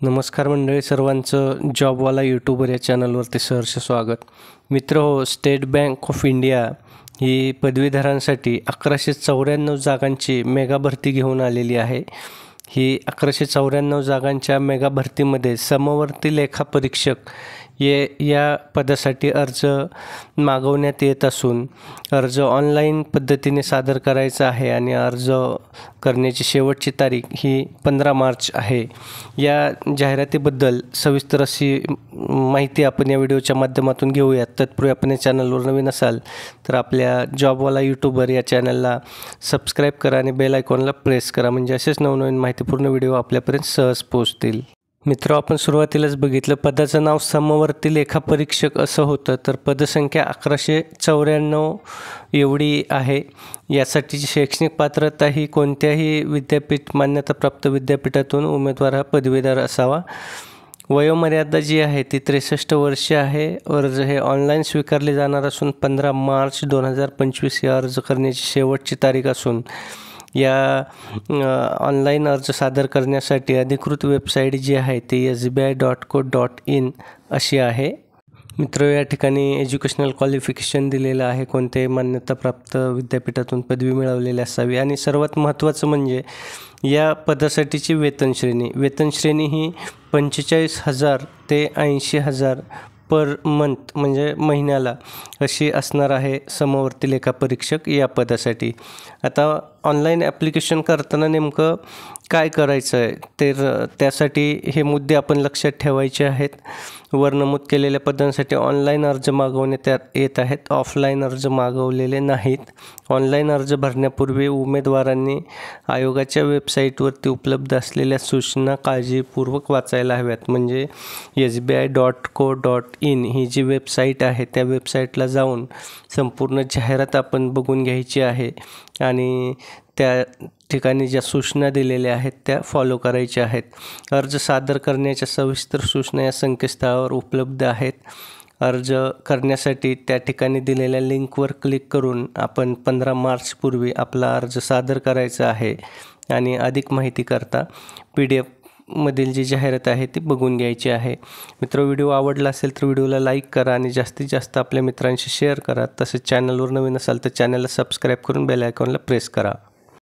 नमस्कार मंडळी, सर्वांचं जॉबवाला यूट्यूबर या चॅनलवरती सहर्ष स्वागत. मित्र हो, स्टेट बँक ऑफ इंडिया ही पदवीधरांसाठी 1194 जागांची मेगा भरती घेऊन आलेली आहे. ही 1194 जागांच्या मेगा भरतीमध्ये समवर्ती लेखापरीक्षक या पदासाठी अर्ज मागवण्यात येत असून अर्ज ऑनलाईन पद्धतीने सादर करायचा आहे आणि अर्ज करण्याची शेवटची तारीख ही 15 मार्च आहे. या जाहिरातीबद्दल सविस्तर अशी माहिती आपण या व्हिडिओच्या माध्यमातून घेऊयात. तत्पूर्वी आपण या चॅनलवर नवीन असाल तर आपल्या जॉबवाला यूट्यूबर या चॅनलला सबस्क्राईब करा आणि बेल आयकॉनला प्रेस करा, म्हणजे असेच नवनवीन माहितीपूर्ण व्हिडिओ आपल्यापर्यंत सहज पोहोचतील. मित्र, आपण सुरुवातीलाच बघितलं पदाचं नाव समवर्ती लेखापरीक्षक असं होतं, तर पदसंख्या 1194 एवढी आहे. यासाठीची शैक्षणिक पात्रता ही कोणत्याही विद्यापीठ मान्यताप्राप्त विद्यापीठातून उमेदवार हा पदवीधर असावा. वयोमर्यादा जी आहे ती 63 वर्षे आहे. अर्ज हे ऑनलाईन स्वीकारले जाणार असून 15 मार्च 2025 या अर्ज करण्याची शेवटची तारीख असून या ऑनलाईन अर्ज सादर करण्यासाठी अधिकृत वेबसाईट जी आहे ती sbi.co.in अशी आहे. मित्र, या ठिकाणी एज्युकेशनल क्वालिफिकेशन दिलेलं आहे, कोणत्याही मान्यताप्राप्त विद्यापीठातून पदवी मिळवलेली असावी. आणि सर्वात महत्त्वाचं म्हणजे या पदासाठीची वेतनश्रेणी ही 45,000 ते 80,000 पर मंथ म्हणजे महिन्याला अशी असणार आहे समवर्ती लेखापरीक्षक या पदासाठी. आता ऑनलाईन ॲप्लिकेशन करताना नेमकं काय करायचं आहे तर त्यासाठी हे मुद्दे आपण लक्षात ठेवायचे आहेत. वर नमूद केलेल्या पदांसाठी ऑनलाईन अर्ज मागवण्यात येत आहेत, ऑफलाईन अर्ज मागवलेले नाहीत. ऑनलाईन अर्ज भरण्यापूर्वी उमेदवारांनी आयोगाच्या वेबसाईटवरती उपलब्ध असलेल्या सूचना काळजीपूर्वक वाचायला हव्यात. म्हणजे sbi.co.in ही जी वेबसाईट आहे त्या वेबसाईटला जाऊन संपूर्ण जाहिरात आपण बघून घ्यायची आहे आणि त्या ठिकाणी ज्या सूचना दिलेल्या आहेत त्या फॉलो करायच्या आहेत. अर्ज सादर करण्याच्या सविस्तर सूचना या संकेतस्थळावर उपलब्ध आहेत. अर्ज करण्यासाठी त्या ठिकाणी दिलेल्या लिंकवर क्लिक करून आपण 15 मार्चपूर्वी आपला अर्ज सादर करायचा आहे आणि अधिक माहिती करता PDF-मधील जी जाहिरात आहे ती बघून घ्यायची आहे. मित्र, व्हिडिओ आवडला असेल तर व्हिडिओला लाईक करा आणि जास्तीत जास्त आपल्या मित्रांशी शेअर करा. तसेच चॅनलवर नवीन असाल तर चॅनलला सबस्क्राईब करून बेल आयकॉनला प्रेस करा.